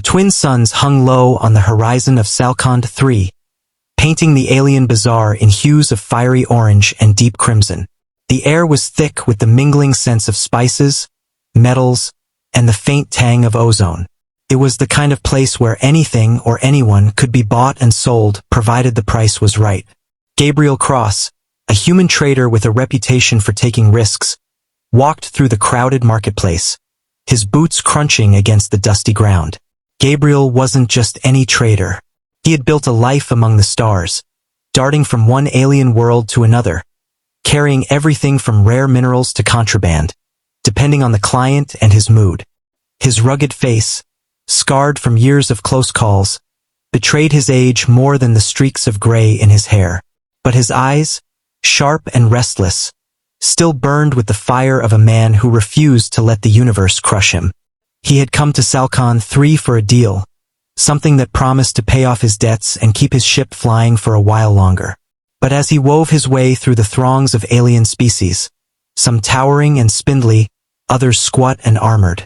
The twin suns hung low on the horizon of Salcond 3, painting the alien bazaar in hues of fiery orange and deep crimson. The air was thick with the mingling scents of spices, metals, and the faint tang of ozone. It was the kind of place where anything or anyone could be bought and sold provided the price was right. Gabriel Cross, a human trader with a reputation for taking risks, walked through the crowded marketplace, his boots crunching against the dusty ground. Gabriel wasn't just any trader. He had built a life among the stars, darting from one alien world to another, carrying everything from rare minerals to contraband, depending on the client and his mood. His rugged face, scarred from years of close calls, betrayed his age more than the streaks of gray in his hair. But his eyes, sharp and restless, still burned with the fire of a man who refused to let the universe crush him. He had come to Salcond 3 for a deal, something that promised to pay off his debts and keep his ship flying for a while longer. But as he wove his way through the throngs of alien species, some towering and spindly, others squat and armored,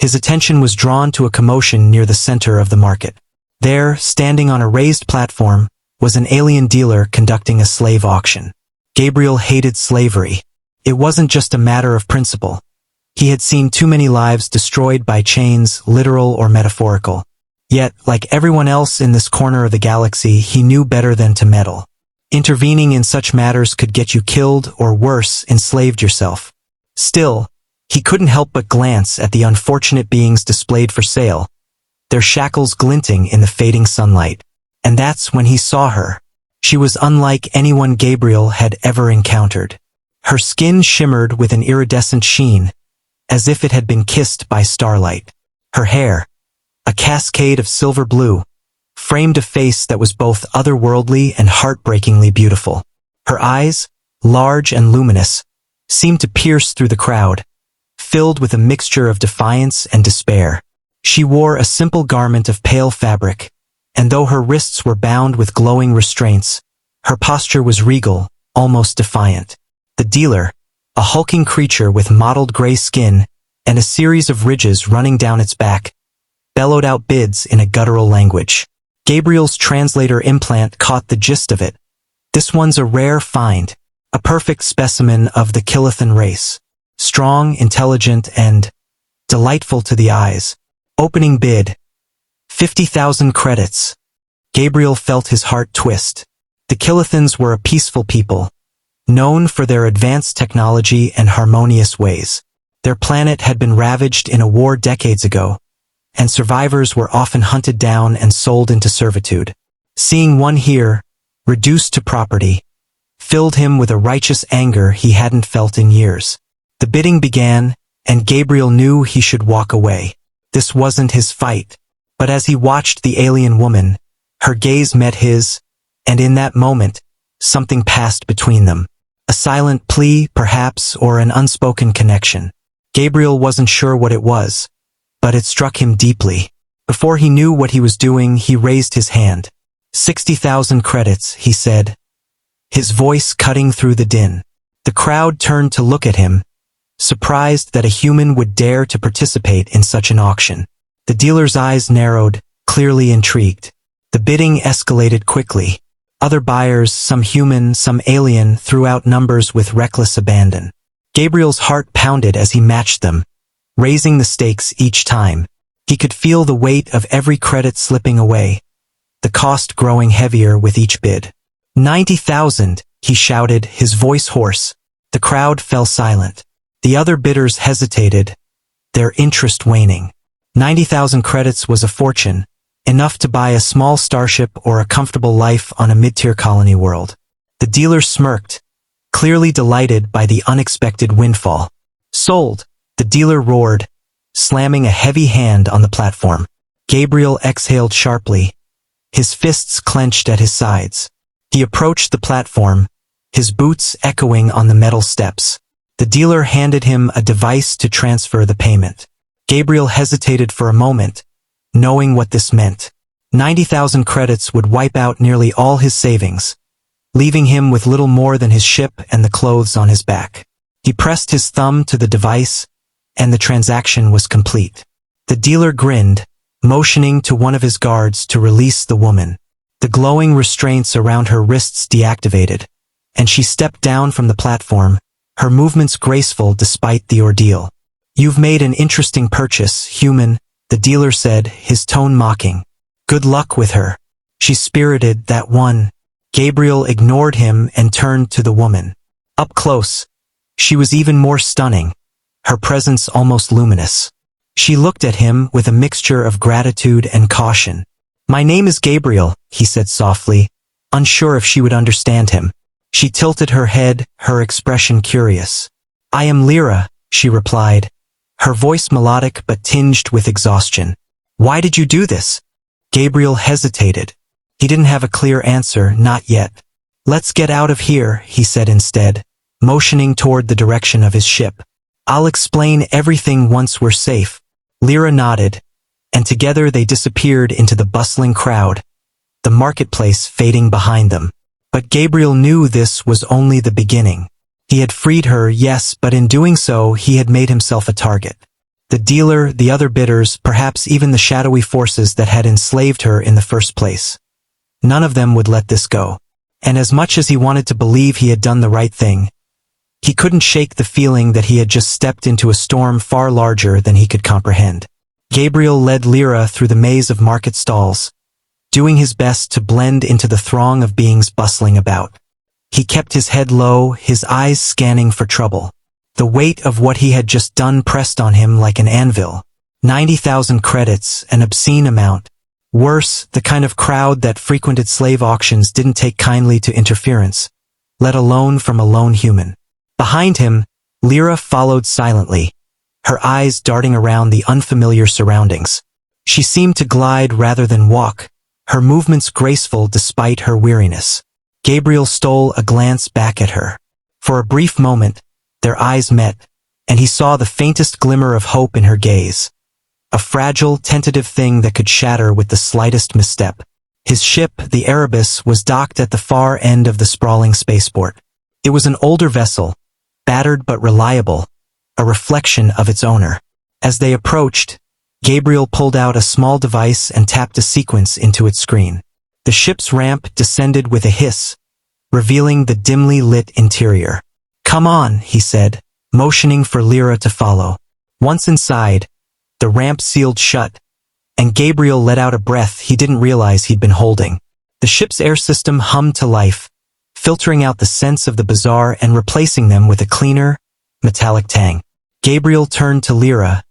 his attention was drawn to a commotion near the center of the market. There, standing on a raised platform, was an alien dealer conducting a slave auction. Gabriel hated slavery. It wasn't just a matter of principle. He had seen too many lives destroyed by chains, literal or metaphorical. Yet, like everyone else in this corner of the galaxy, he knew better than to meddle. Intervening in such matters could get you killed or worse, enslaved yourself. Still, he couldn't help but glance at the unfortunate beings displayed for sale, their shackles glinting in the fading sunlight. And that's when he saw her. She was unlike anyone Gabriel had ever encountered. Her skin shimmered with an iridescent sheen, as if it had been kissed by starlight. Her hair, a cascade of silver blue, framed a face that was both otherworldly and heartbreakingly beautiful. Her eyes, large and luminous, seemed to pierce through the crowd, filled with a mixture of defiance and despair. She wore a simple garment of pale fabric, and though her wrists were bound with glowing restraints, her posture was regal, almost defiant. The dealer, a hulking creature with mottled gray skin and a series of ridges running down its back, bellowed out bids in a guttural language. Gabriel's translator implant caught the gist of it. This one's a rare find, a perfect specimen of the Kylithan race. Strong, intelligent, and delightful to the eyes. Opening bid, 50,000 credits. Gabriel felt his heart twist. The Kylithans were a peaceful people, known for their advanced technology and harmonious ways. Their planet had been ravaged in a war decades ago, and survivors were often hunted down and sold into servitude. Seeing one here, reduced to property, filled him with a righteous anger he hadn't felt in years. The bidding began, and Gabriel knew he should walk away. This wasn't his fight. But as he watched the alien woman, her gaze met his, and in that moment, something passed between them. A silent plea, perhaps, or an unspoken connection. Gabriel wasn't sure what it was, but it struck him deeply. Before he knew what he was doing, he raised his hand. 60,000 credits, he said, his voice cutting through the din. The crowd turned to look at him, surprised that a human would dare to participate in such an auction. The dealer's eyes narrowed, clearly intrigued. The bidding escalated quickly. Other buyers, some human, some alien, threw out numbers with reckless abandon. Gabriel's heart pounded as he matched them, raising the stakes each time. He could feel the weight of every credit slipping away, the cost growing heavier with each bid. 90,000, he shouted, his voice hoarse. The crowd fell silent. The other bidders hesitated, their interest waning. 90,000 credits was a fortune, enough to buy a small starship or a comfortable life on a mid-tier colony world. The dealer smirked, clearly delighted by the unexpected windfall. Sold, the dealer roared, slamming a heavy hand on the platform. Gabriel exhaled sharply, his fists clenched at his sides. He approached the platform, his boots echoing on the metal steps. The dealer handed him a device to transfer the payment. Gabriel hesitated for a moment, knowing what this meant. 90,000 credits would wipe out nearly all his savings, leaving him with little more than his ship and the clothes on his back. He pressed his thumb to the device, and the transaction was complete. The dealer grinned, motioning to one of his guards to release the woman. The glowing restraints around her wrists deactivated, and she stepped down from the platform, her movements graceful despite the ordeal. "You've made an interesting purchase, human," the dealer said, his tone mocking. "Good luck with her. She's spirited, that one." Gabriel ignored him and turned to the woman. Up close, she was even more stunning, her presence almost luminous. She looked at him with a mixture of gratitude and caution. "My name is Gabriel," he said softly, unsure if she would understand him. She tilted her head, her expression curious. "I am Lira," she replied, her voice melodic but tinged with exhaustion. "Why did you do this?" Gabriel hesitated. He didn't have a clear answer, not yet. "Let's get out of here," he said instead, motioning toward the direction of his ship. "I'll explain everything once we're safe." Lira nodded, and together they disappeared into the bustling crowd, the marketplace fading behind them. But Gabriel knew this was only the beginning. He had freed her, yes, but in doing so he had made himself a target. The dealer, the other bidders, perhaps even the shadowy forces that had enslaved her in the first place. None of them would let this go. And as much as he wanted to believe he had done the right thing, he couldn't shake the feeling that he had just stepped into a storm far larger than he could comprehend. Gabriel led Lira through the maze of market stalls, doing his best to blend into the throng of beings bustling about. He kept his head low, his eyes scanning for trouble. The weight of what he had just done pressed on him like an anvil. 90,000 credits, an obscene amount. Worse, the kind of crowd that frequented slave auctions didn't take kindly to interference, let alone from a lone human. Behind him, Lira followed silently, her eyes darting around the unfamiliar surroundings. She seemed to glide rather than walk, her movements graceful despite her weariness. Gabriel stole a glance back at her. For a brief moment, their eyes met, and he saw the faintest glimmer of hope in her gaze. A fragile, tentative thing that could shatter with the slightest misstep. His ship, the Erebus, was docked at the far end of the sprawling spaceport. It was an older vessel, battered but reliable, a reflection of its owner. As they approached, Gabriel pulled out a small device and tapped a sequence into its screen. The ship's ramp descended with a hiss, revealing the dimly lit interior. "Come on," he said, motioning for Lira to follow. Once inside, the ramp sealed shut, and Gabriel let out a breath he didn't realize he'd been holding. The ship's air system hummed to life, filtering out the scents of the bazaar and replacing them with a cleaner, metallic tang. Gabriel turned to Lira,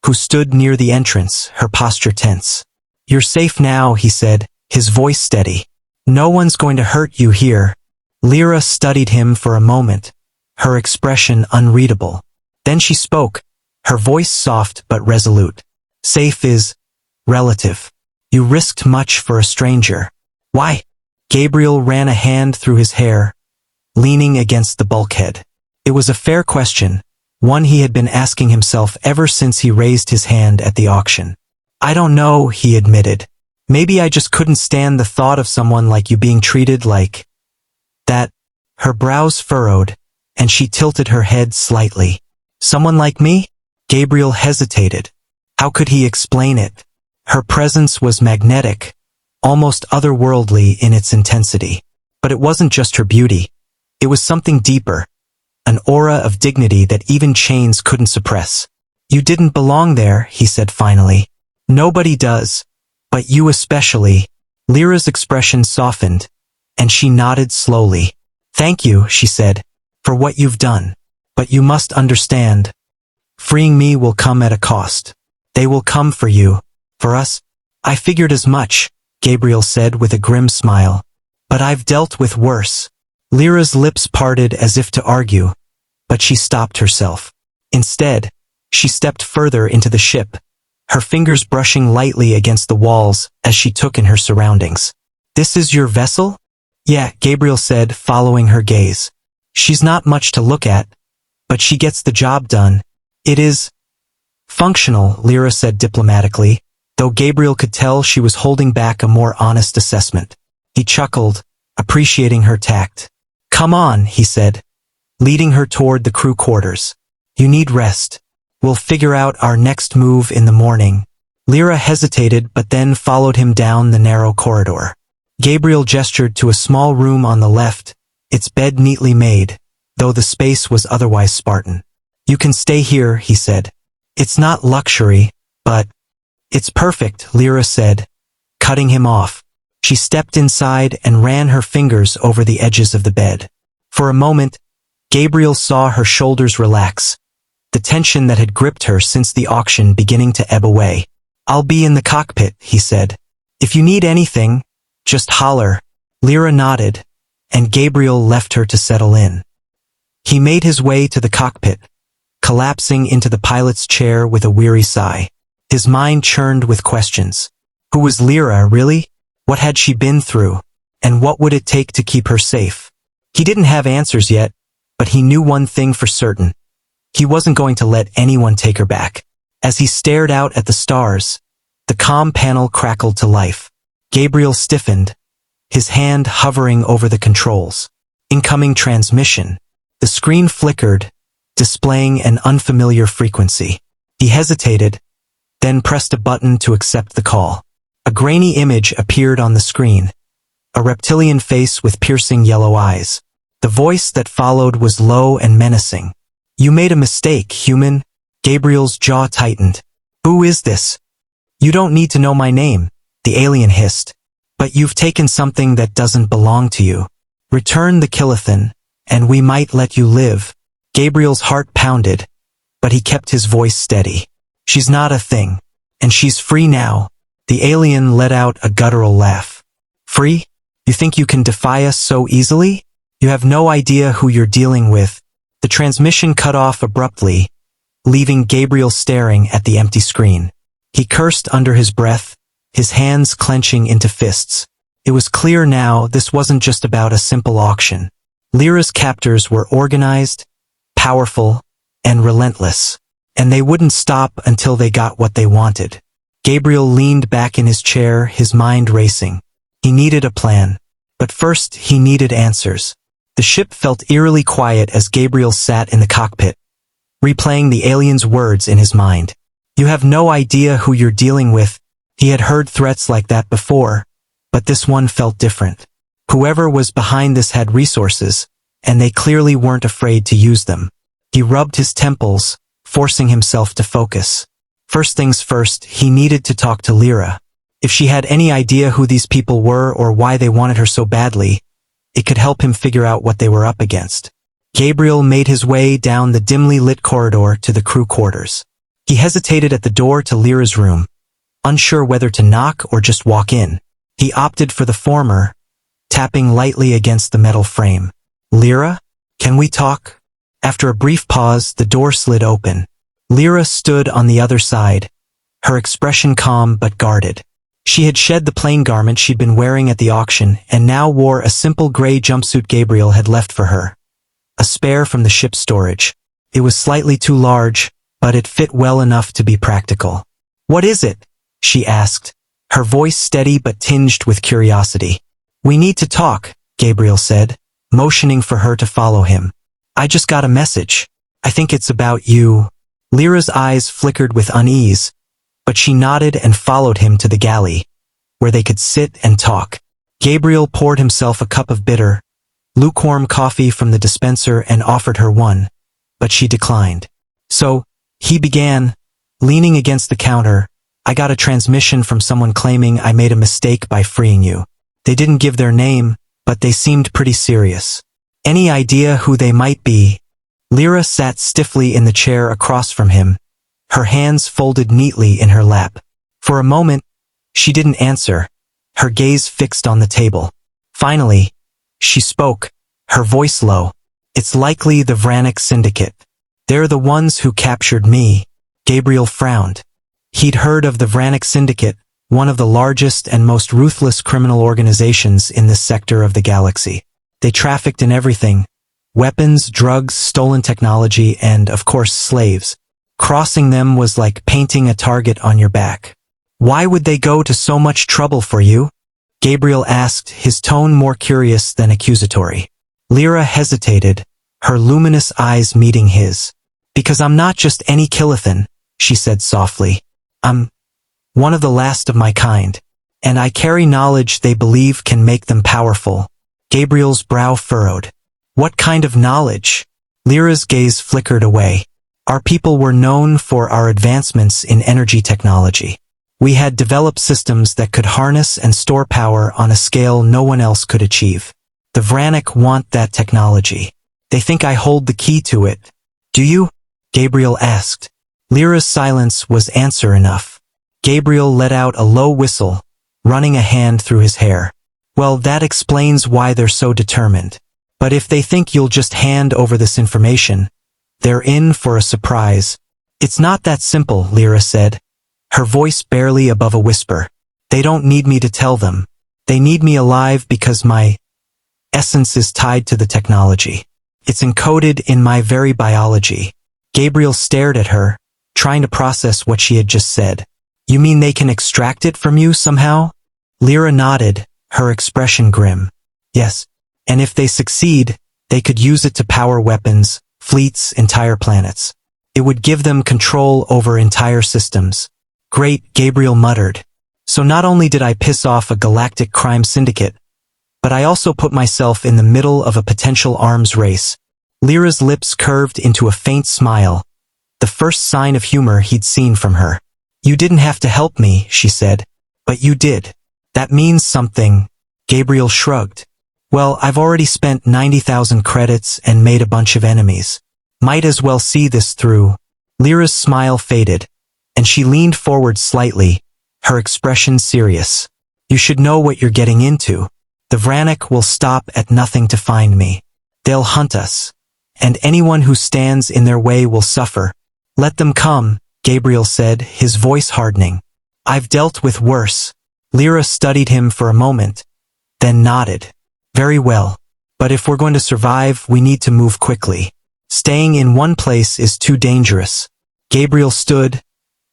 who stood near the entrance, her posture tense. "You're safe now," he said, his voice steady. "No one's going to hurt you here." Lira studied him for a moment, her expression unreadable. Then she spoke, her voice soft but resolute. "Safe is relative. You risked much for a stranger." "Why?" Gabriel ran a hand through his hair, leaning against the bulkhead. It was a fair question, one he had been asking himself ever since he raised his hand at the auction. "I don't know," he admitted. "Maybe I just couldn't stand the thought of someone like you being treated like that." Her brows furrowed, and she tilted her head slightly. "Someone like me?" Gabriel hesitated. How could he explain it? Her presence was magnetic, almost otherworldly in its intensity. But it wasn't just her beauty. It was something deeper, an aura of dignity that even chains couldn't suppress. "You didn't belong there," he said finally. "Nobody does. But you especially." Lira's expression softened, and she nodded slowly. "Thank you," she said, "for what you've done. But you must understand. Freeing me will come at a cost. They will come for you. For us." "I figured as much," Gabriel said with a grim smile. "But I've dealt with worse." Lira's lips parted as if to argue, but she stopped herself. Instead, she stepped further into the ship, her fingers brushing lightly against the walls as she took in her surroundings. "This is your vessel?" "Yeah," Gabriel said, following her gaze. "She's not much to look at, but she gets the job done. It is functional," Lira said diplomatically, though Gabriel could tell she was holding back a more honest assessment. He chuckled, appreciating her tact. "Come on," he said, leading her toward the crew quarters. "You need rest. We'll figure out our next move in the morning." Lira hesitated but then followed him down the narrow corridor. Gabriel gestured to a small room on the left, its bed neatly made, though the space was otherwise Spartan. "You can stay here," he said. "It's not luxury, but—" "It's perfect," Lira said, cutting him off. She stepped inside and ran her fingers over the edges of the bed. For a moment, Gabriel saw her shoulders relax, the tension that had gripped her since the auction beginning to ebb away. "I'll be in the cockpit," he said. "If you need anything, just holler." Lira nodded, and Gabriel left her to settle in. He made his way to the cockpit, collapsing into the pilot's chair with a weary sigh. His mind churned with questions. Who was Lira, really? What had she been through? And what would it take to keep her safe? He didn't have answers yet, but he knew one thing for certain. He wasn't going to let anyone take her back. As he stared out at the stars, the comm panel crackled to life. Gabriel stiffened, his hand hovering over the controls. Incoming transmission. The screen flickered, displaying an unfamiliar frequency. He hesitated, then pressed a button to accept the call. A grainy image appeared on the screen, a reptilian face with piercing yellow eyes. The voice that followed was low and menacing. "You made a mistake, human." Gabriel's jaw tightened. "Who is this?" "You don't need to know my name," the alien hissed. "But you've taken something that doesn't belong to you. Return the Kylithan, and we might let you live." Gabriel's heart pounded, but he kept his voice steady. "She's not a thing, and she's free now." The alien let out a guttural laugh. "Free? You think you can defy us so easily? You have no idea who you're dealing with." The transmission cut off abruptly, leaving Gabriel staring at the empty screen. He cursed under his breath, his hands clenching into fists. It was clear now this wasn't just about a simple auction. Lira's captors were organized, powerful, and relentless, and they wouldn't stop until they got what they wanted. Gabriel leaned back in his chair, his mind racing. He needed a plan, but first he needed answers. The ship felt eerily quiet as Gabriel sat in the cockpit, replaying the alien's words in his mind. "You have no idea who you're dealing with." He had heard threats like that before, but this one felt different. Whoever was behind this had resources, and they clearly weren't afraid to use them. He rubbed his temples, forcing himself to focus. First things first, he needed to talk to Lira. If she had any idea who these people were or why they wanted her so badly, it could help him figure out what they were up against. Gabriel made his way down the dimly lit corridor to the crew quarters. He hesitated at the door to Lira's room, unsure whether to knock or just walk in. He opted for the former, tapping lightly against the metal frame. "Lira? Can we talk?" After a brief pause, the door slid open. Lira stood on the other side, her expression calm but guarded. She had shed the plain garment she'd been wearing at the auction and now wore a simple gray jumpsuit Gabriel had left for her, a spare from the ship's storage. It was slightly too large, but it fit well enough to be practical. "What is it?" she asked, her voice steady but tinged with curiosity. "We need to talk," Gabriel said, motioning for her to follow him. "I just got a message. I think it's about you." Lira's eyes flickered with unease, but she nodded and followed him to the galley, where they could sit and talk. Gabriel poured himself a cup of bitter, lukewarm coffee from the dispenser and offered her one, but she declined. "So," he began, leaning against the counter, "I got a transmission from someone claiming I made a mistake by freeing you. They didn't give their name, but they seemed pretty serious. Any idea who they might be?" Lira sat stiffly in the chair across from him, her hands folded neatly in her lap. For a moment, she didn't answer, her gaze fixed on the table. Finally, she spoke, her voice low. "It's likely the Vranak Syndicate. They're the ones who captured me." Gabriel frowned. He'd heard of the Vranak Syndicate, one of the largest and most ruthless criminal organizations in this sector of the galaxy. They trafficked in everything: weapons, drugs, stolen technology, and, of course, slaves. Crossing them was like painting a target on your back. "Why would they go to so much trouble for you?" Gabriel asked, his tone more curious than accusatory. Lira hesitated, her luminous eyes meeting his. "Because I'm not just any Kylithan," she said softly. "I'm one of the last of my kind. And I carry knowledge they believe can make them powerful. Gabriel's brow furrowed. What kind of knowledge? Lira's gaze flickered away. Our people were known for our advancements in energy technology. We had developed systems that could harness and store power on a scale no one else could achieve. The Vranak want that technology. They think I hold the key to it. Do you? Gabriel asked. Lira's silence was answer enough. Gabriel let out a low whistle, running a hand through his hair. Well, that explains why they're so determined. But if they think you'll just hand over this information, they're in for a surprise. It's not that simple, Lira said, her voice barely above a whisper. They don't need me to tell them. They need me alive because my essence is tied to the technology. It's encoded in my very biology. Gabriel stared at her, trying to process what she had just said. You mean they can extract it from you somehow? Lira nodded, her expression grim. Yes, and if they succeed, they could use it to power weapons, fleets, entire planets. It would give them control over entire systems. Great, Gabriel muttered. So not only did I piss off a galactic crime syndicate, but I also put myself in the middle of a potential arms race. Lira's lips curved into a faint smile, the first sign of humor he'd seen from her. You didn't have to help me, she said. But you did. That means something. Gabriel shrugged. Well, I've already spent 90,000 credits and made a bunch of enemies. Might as well see this through. Lira's smile faded, and she leaned forward slightly, her expression serious. You should know what you're getting into. The Vranak will stop at nothing to find me. They'll hunt us. And anyone who stands in their way will suffer. Let them come, Gabriel said, his voice hardening. I've dealt with worse. Lira studied him for a moment, then nodded. Very well. But if we're going to survive, we need to move quickly. Staying in one place is too dangerous. Gabriel stood,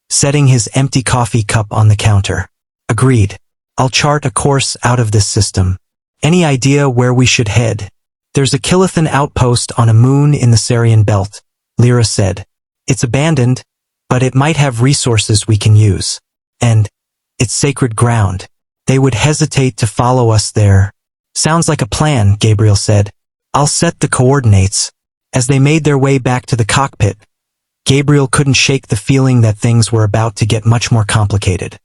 setting his empty coffee cup on the counter. Agreed. I'll chart a course out of this system. Any idea where we should head? There's a Kylithan outpost on a moon in the Sarian belt, Lira said. It's abandoned, but it might have resources we can use. And it's sacred ground. They would hesitate to follow us there. Sounds like a plan, Gabriel said. I'll set the coordinates. As they made their way back to the cockpit, Gabriel couldn't shake the feeling that things were about to get much more complicated.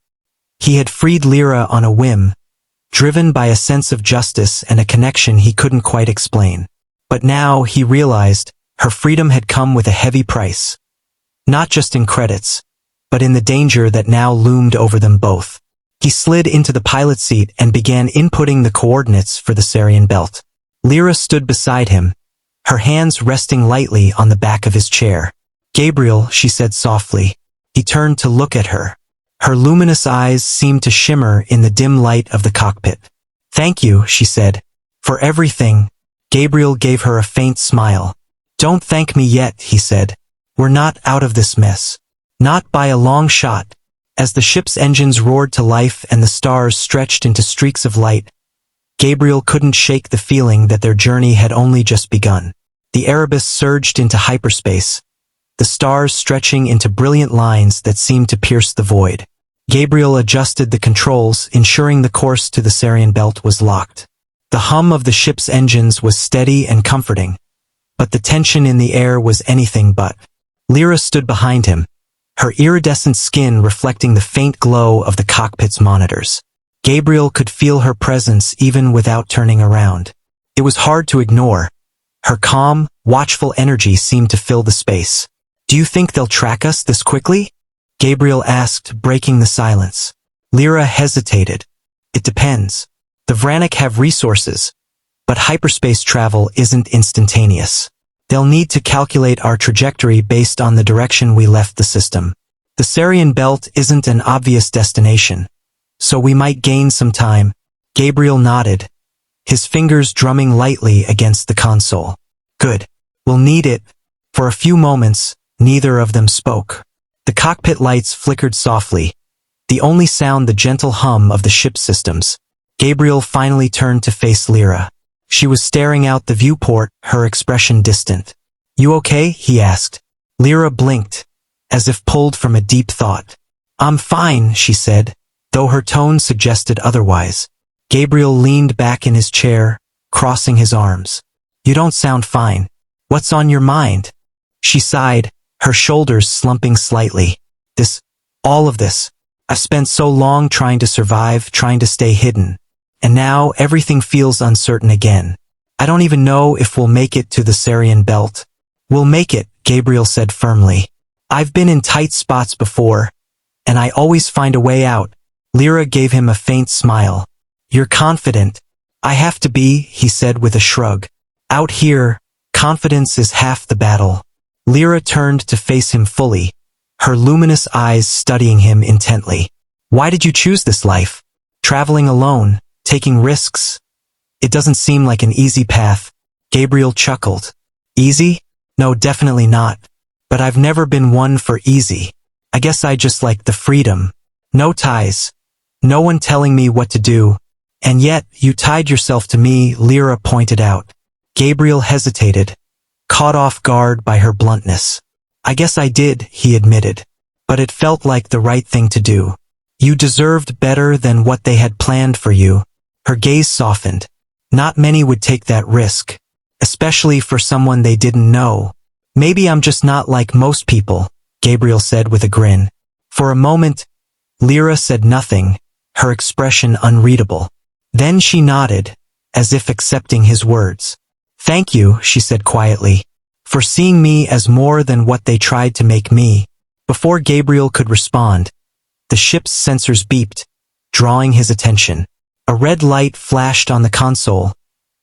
He had freed Lira on a whim, driven by a sense of justice and a connection he couldn't quite explain. But now he realized her freedom had come with a heavy price. Not just in credits, but in the danger that now loomed over them both. He slid into the pilot seat and began inputting the coordinates for the Sarian belt. Lira stood beside him, her hands resting lightly on the back of his chair. Gabriel, she said softly. He turned to look at her. Her luminous eyes seemed to shimmer in the dim light of the cockpit. Thank you, she said. For everything. Gabriel gave her a faint smile. Don't thank me yet, he said. We're not out of this mess. Not by a long shot. As the ship's engines roared to life and the stars stretched into streaks of light, Gabriel couldn't shake the feeling that their journey had only just begun. The Erebus surged into hyperspace, the stars stretching into brilliant lines that seemed to pierce the void. Gabriel adjusted the controls, ensuring the course to the Sarian belt was locked. The hum of the ship's engines was steady and comforting, but the tension in the air was anything but. Lira stood behind him, her iridescent skin reflecting the faint glow of the cockpit's monitors. Gabriel could feel her presence even without turning around. It was hard to ignore. Her calm, watchful energy seemed to fill the space. Do you think they'll track us this quickly? Gabriel asked, breaking the silence. Lira hesitated. It depends. The Vranak have resources, but hyperspace travel isn't instantaneous. They'll need to calculate our trajectory based on the direction we left the system. The Sarian belt isn't an obvious destination, so we might gain some time. Gabriel nodded, his fingers drumming lightly against the console. Good. We'll need it. For a few moments, neither of them spoke. The cockpit lights flickered softly, the only sound the gentle hum of the ship's systems. Gabriel finally turned to face Lira. She was staring out the viewport, her expression distant. You okay? He asked. Lira blinked, as if pulled from a deep thought. I'm fine, she said, though her tone suggested otherwise. Gabriel leaned back in his chair, crossing his arms. You don't sound fine. What's on your mind? She sighed, her shoulders slumping slightly. All of this. I've spent so long trying to survive, trying to stay hidden. And now everything feels uncertain again. I don't even know if we'll make it to the Sarian belt. We'll make it, Gabriel said firmly. I've been in tight spots before, and I always find a way out. Lira gave him a faint smile. You're confident. I have to be, he said with a shrug. Out here, confidence is half the battle. Lira turned to face him fully, her luminous eyes studying him intently. Why did you choose this life? Traveling alone, taking risks? It doesn't seem like an easy path. Gabriel chuckled. Easy? No, definitely not. But I've never been one for easy. I guess I just like the freedom. No ties. No one telling me what to do. And yet, you tied yourself to me, Lira pointed out. Gabriel hesitated, caught off guard by her bluntness. I guess I did, he admitted. But it felt like the right thing to do. You deserved better than what they had planned for you. Her gaze softened. Not many would take that risk, especially for someone they didn't know. Maybe I'm just not like most people, Gabriel said with a grin. For a moment, Lira said nothing, her expression unreadable. Then she nodded, as if accepting his words. Thank you, she said quietly, for seeing me as more than what they tried to make me. Before Gabriel could respond, the ship's sensors beeped, drawing his attention. A red light flashed on the console,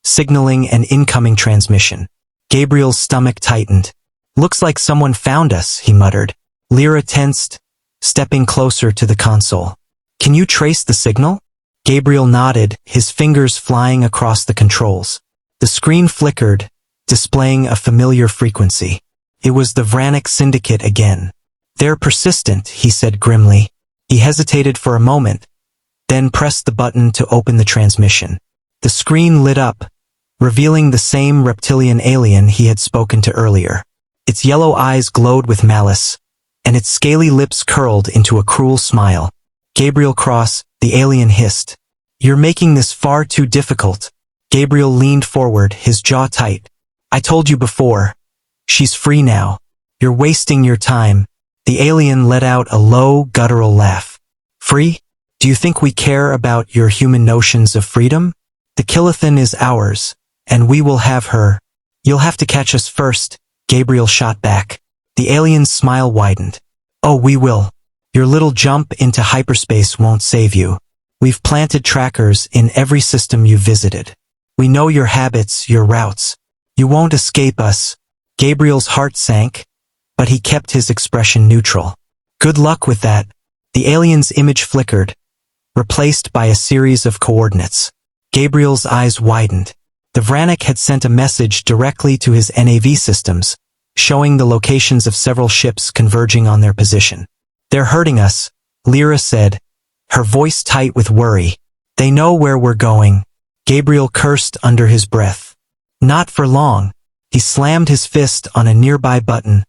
signaling an incoming transmission. Gabriel's stomach tightened. Looks like someone found us, he muttered. Lira tensed, stepping closer to the console. Can you trace the signal? Gabriel nodded, his fingers flying across the controls. The screen flickered, displaying a familiar frequency. It was the Vranak Syndicate again. They're persistent, he said grimly. He hesitated for a moment, then pressed the button to open the transmission. The screen lit up, revealing the same reptilian alien he had spoken to earlier. Its yellow eyes glowed with malice, and its scaly lips curled into a cruel smile. Gabriel Cross, the alien hissed. You're making this far too difficult. Gabriel leaned forward, his jaw tight. I told you before. She's free now. You're wasting your time. The alien let out a low, guttural laugh. Free? Do you think we care about your human notions of freedom? The Kylithan is ours, and we will have her. You'll have to catch us first, Gabriel shot back. The alien's smile widened. Oh, we will. Your little jump into hyperspace won't save you. We've planted trackers in every system you've visited. We know your habits, your routes. You won't escape us. Gabriel's heart sank, but he kept his expression neutral. Good luck with that. The alien's image flickered, replaced by a series of coordinates. Gabriel's eyes widened. The Vranak had sent a message directly to his NAV systems, showing the locations of several ships converging on their position. They're hurting us, Lira said, her voice tight with worry. They know where we're going. Gabriel cursed under his breath. Not for long. He slammed his fist on a nearby button,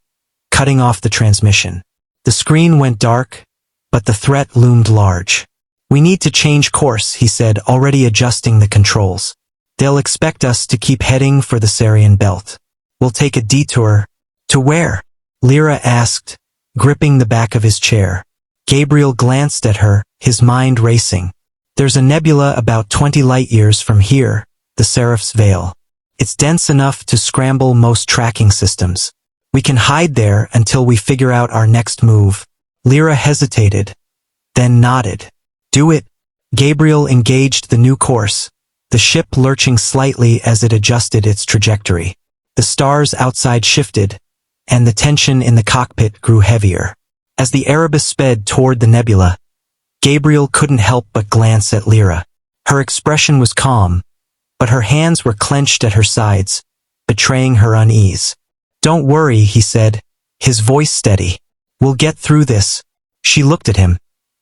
cutting off the transmission. The screen went dark, but the threat loomed large. We need to change course, he said, already adjusting the controls. They'll expect us to keep heading for the Sarian belt. We'll take a detour. To where? Lira asked, gripping the back of his chair. Gabriel glanced at her, his mind racing. There's a nebula about 20 light-years from here, the Seraph's Veil. It's dense enough to scramble most tracking systems. We can hide there until we figure out our next move. Lira hesitated, then nodded. Do it. Gabriel engaged the new course, the ship lurching slightly as it adjusted its trajectory. The stars outside shifted, and the tension in the cockpit grew heavier. As the Erebus sped toward the nebula, Gabriel couldn't help but glance at Lira. Her expression was calm, but her hands were clenched at her sides, betraying her unease. Don't worry, he said, his voice steady. We'll get through this. She looked at him,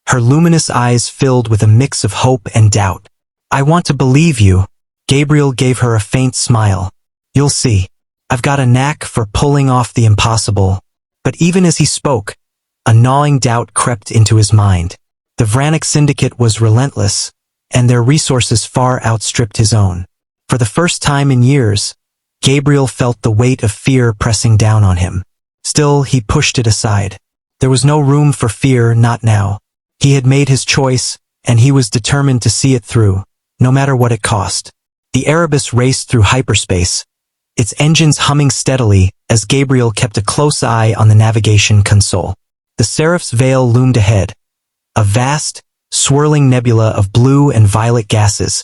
her luminous eyes filled with a mix of hope and doubt. I want to believe you. Gabriel gave her a faint smile. You'll see. I've got a knack for pulling off the impossible. But even as he spoke, a gnawing doubt crept into his mind. The Vranak Syndicate was relentless, and their resources far outstripped his own. For the first time in years, Gabriel felt the weight of fear pressing down on him. Still, he pushed it aside. There was no room for fear, not now. He had made his choice, and he was determined to see it through, no matter what it cost. The Erebus raced through hyperspace, its engines humming steadily as Gabriel kept a close eye on the navigation console. The Seraph's veil loomed ahead, a vast, swirling nebula of blue and violet gases,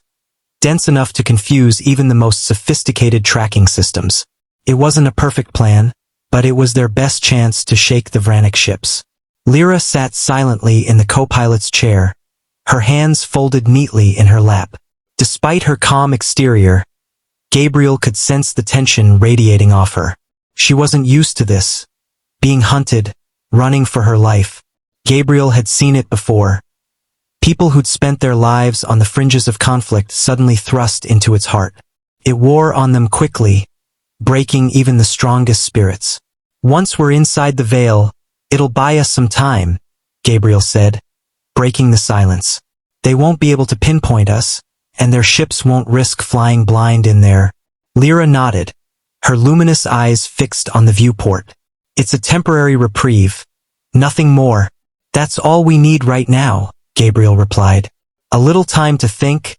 dense enough to confuse even the most sophisticated tracking systems. It wasn't a perfect plan, but it was their best chance to shake the Vranak ships. Lira sat silently in the co-pilot's chair, her hands folded neatly in her lap. Despite her calm exterior, Gabriel could sense the tension radiating off her. She wasn't used to this, being hunted, running for her life. Gabriel had seen it before. People who'd spent their lives on the fringes of conflict suddenly thrust into its heart. It wore on them quickly, breaking even the strongest spirits. Once we're inside the veil, it'll buy us some time, Gabriel said, breaking the silence. They won't be able to pinpoint us, and their ships won't risk flying blind in there. Lira nodded, her luminous eyes fixed on the viewport. It's a temporary reprieve. Nothing more. That's all we need right now, Gabriel replied. A little time to think,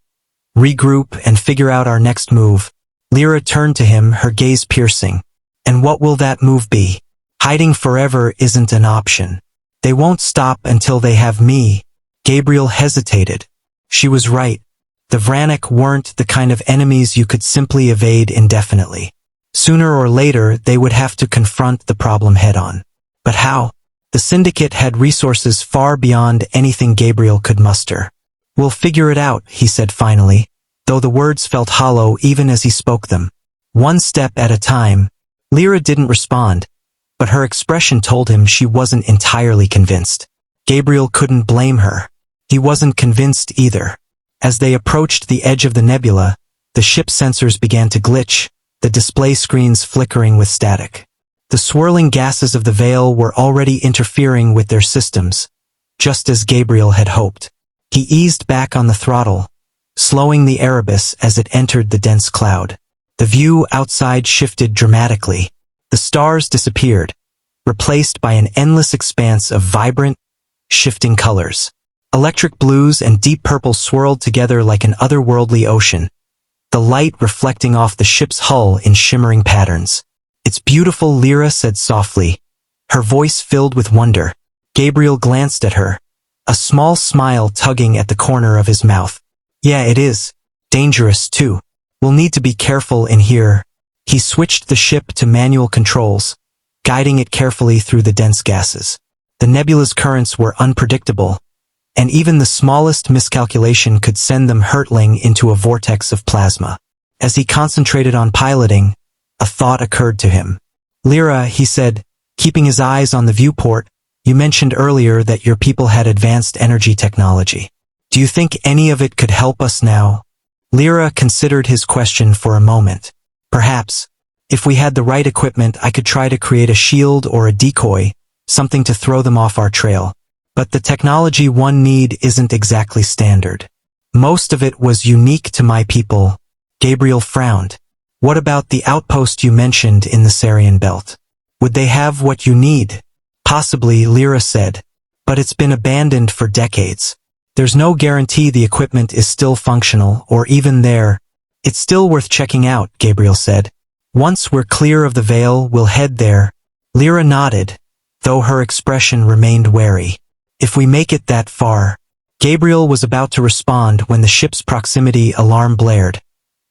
regroup, and figure out our next move. Lira turned to him, her gaze piercing. And what will that move be? Hiding forever isn't an option. They won't stop until they have me. Gabriel hesitated. She was right. The Vranak weren't the kind of enemies you could simply evade indefinitely. Sooner or later, they would have to confront the problem head-on. But how? The Syndicate had resources far beyond anything Gabriel could muster. We'll figure it out, he said finally, though the words felt hollow even as he spoke them. One step at a time. Lira didn't respond, but her expression told him she wasn't entirely convinced. Gabriel couldn't blame her. He wasn't convinced either. As they approached the edge of the nebula, the ship's sensors began to glitch, the display screens flickering with static. The swirling gases of the veil were already interfering with their systems, just as Gabriel had hoped. He eased back on the throttle, slowing the Erebus as it entered the dense cloud. The view outside shifted dramatically. The stars disappeared, replaced by an endless expanse of vibrant, shifting colors. Electric blues and deep purple swirled together like an otherworldly ocean, the light reflecting off the ship's hull in shimmering patterns. It's beautiful, Lira said softly, her voice filled with wonder. Gabriel glanced at her, a small smile tugging at the corner of his mouth. Yeah, it is. Dangerous, too. We'll need to be careful in here. He switched the ship to manual controls, guiding it carefully through the dense gases. The nebula's currents were unpredictable, and even the smallest miscalculation could send them hurtling into a vortex of plasma. As he concentrated on piloting, a thought occurred to him. Lira, he said, keeping his eyes on the viewport, you mentioned earlier that your people had advanced energy technology. Do you think any of it could help us now? Lira considered his question for a moment. Perhaps. If we had the right equipment, I could try to create a shield or a decoy, something to throw them off our trail. But the technology one need isn't exactly standard. Most of it was unique to my people. Gabriel frowned. What about the outpost you mentioned in the Sarian belt? Would they have what you need? Possibly, Lira said. But it's been abandoned for decades. There's no guarantee the equipment is still functional, or even there. It's still worth checking out, Gabriel said. Once we're clear of the veil, we'll head there. Lira nodded, though her expression remained wary. If we make it that far. Gabriel was about to respond when the ship's proximity alarm blared,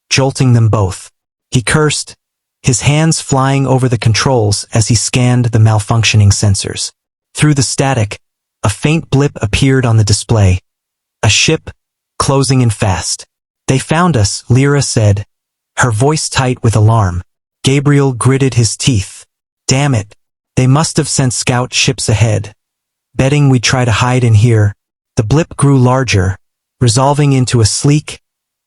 jolting them both. He cursed, his hands flying over the controls as he scanned the malfunctioning sensors. Through the static, a faint blip appeared on the display. A ship, closing in fast. They found us, Lira said, her voice tight with alarm. Gabriel gritted his teeth. Damn it. They must have sent scout ships ahead. Betting we try to hide in here. The blip grew larger, resolving into a sleek,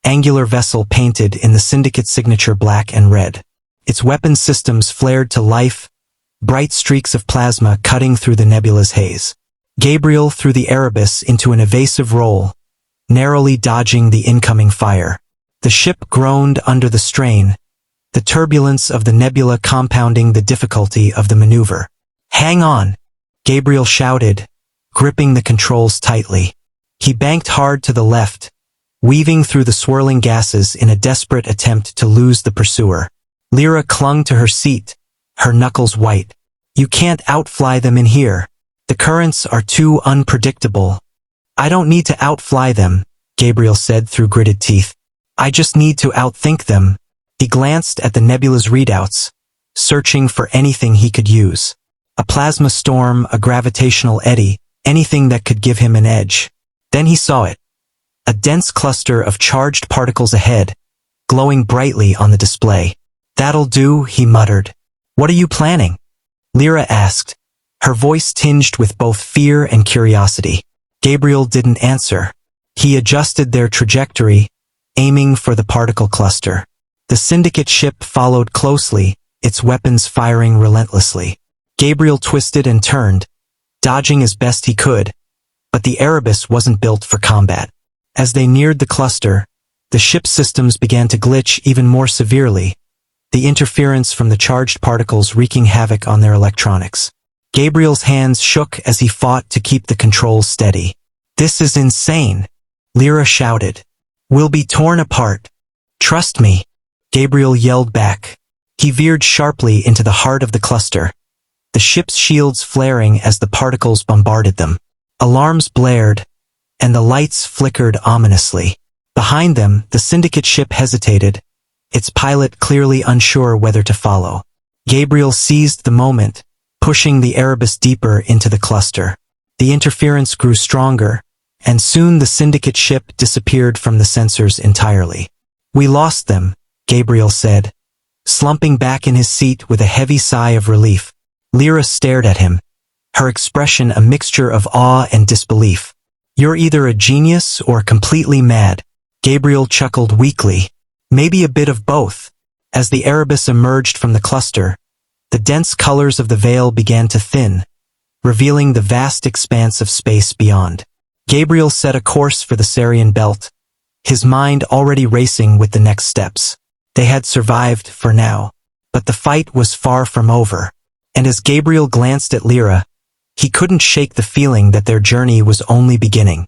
angular vessel painted in the Syndicate signature black and red. Its weapon systems flared to life, bright streaks of plasma cutting through the nebula's haze. Gabriel threw the Erebus into an evasive roll, narrowly dodging the incoming fire. The ship groaned under the strain, the turbulence of the nebula compounding the difficulty of the maneuver. "Hang on!" Gabriel shouted, gripping the controls tightly. He banked hard to the left, weaving through the swirling gases in a desperate attempt to lose the pursuer. Lira clung to her seat, her knuckles white. "You can't outfly them in here. The currents are too unpredictable." "I don't need to outfly them," Gabriel said through gritted teeth. "I just need to outthink them." He glanced at the nebula's readouts, searching for anything he could use. A plasma storm, a gravitational eddy, anything that could give him an edge. Then he saw it. A dense cluster of charged particles ahead, glowing brightly on the display. "That'll do," he muttered. "What are you planning?" Lira asked, her voice tinged with both fear and curiosity. Gabriel didn't answer. He adjusted their trajectory, aiming for the particle cluster. The Syndicate ship followed closely, its weapons firing relentlessly. Gabriel twisted and turned, dodging as best he could, but the Erebus wasn't built for combat. As they neared the cluster, the ship's systems began to glitch even more severely, the interference from the charged particles wreaking havoc on their electronics. Gabriel's hands shook as he fought to keep the controls steady. "This is insane," Lira shouted. "We'll be torn apart. Trust me," Gabriel yelled back. He veered sharply into the heart of the cluster, the ship's shields flaring as the particles bombarded them. Alarms blared, and the lights flickered ominously. Behind them, the Syndicate ship hesitated, its pilot clearly unsure whether to follow. Gabriel seized the moment, pushing the Erebus deeper into the cluster. The interference grew stronger, and soon the Syndicate ship disappeared from the sensors entirely. "We lost them," Gabriel said, slumping back in his seat with a heavy sigh of relief. Lira stared at him, her expression a mixture of awe and disbelief. "You're either a genius or completely mad," Gabriel chuckled weakly. "Maybe a bit of both." As the Erebus emerged from the cluster, the dense colors of the veil began to thin, revealing the vast expanse of space beyond. Gabriel set a course for the Sarian belt, his mind already racing with the next steps. They had survived for now, but the fight was far from over. And as Gabriel glanced at Lira, he couldn't shake the feeling that their journey was only beginning.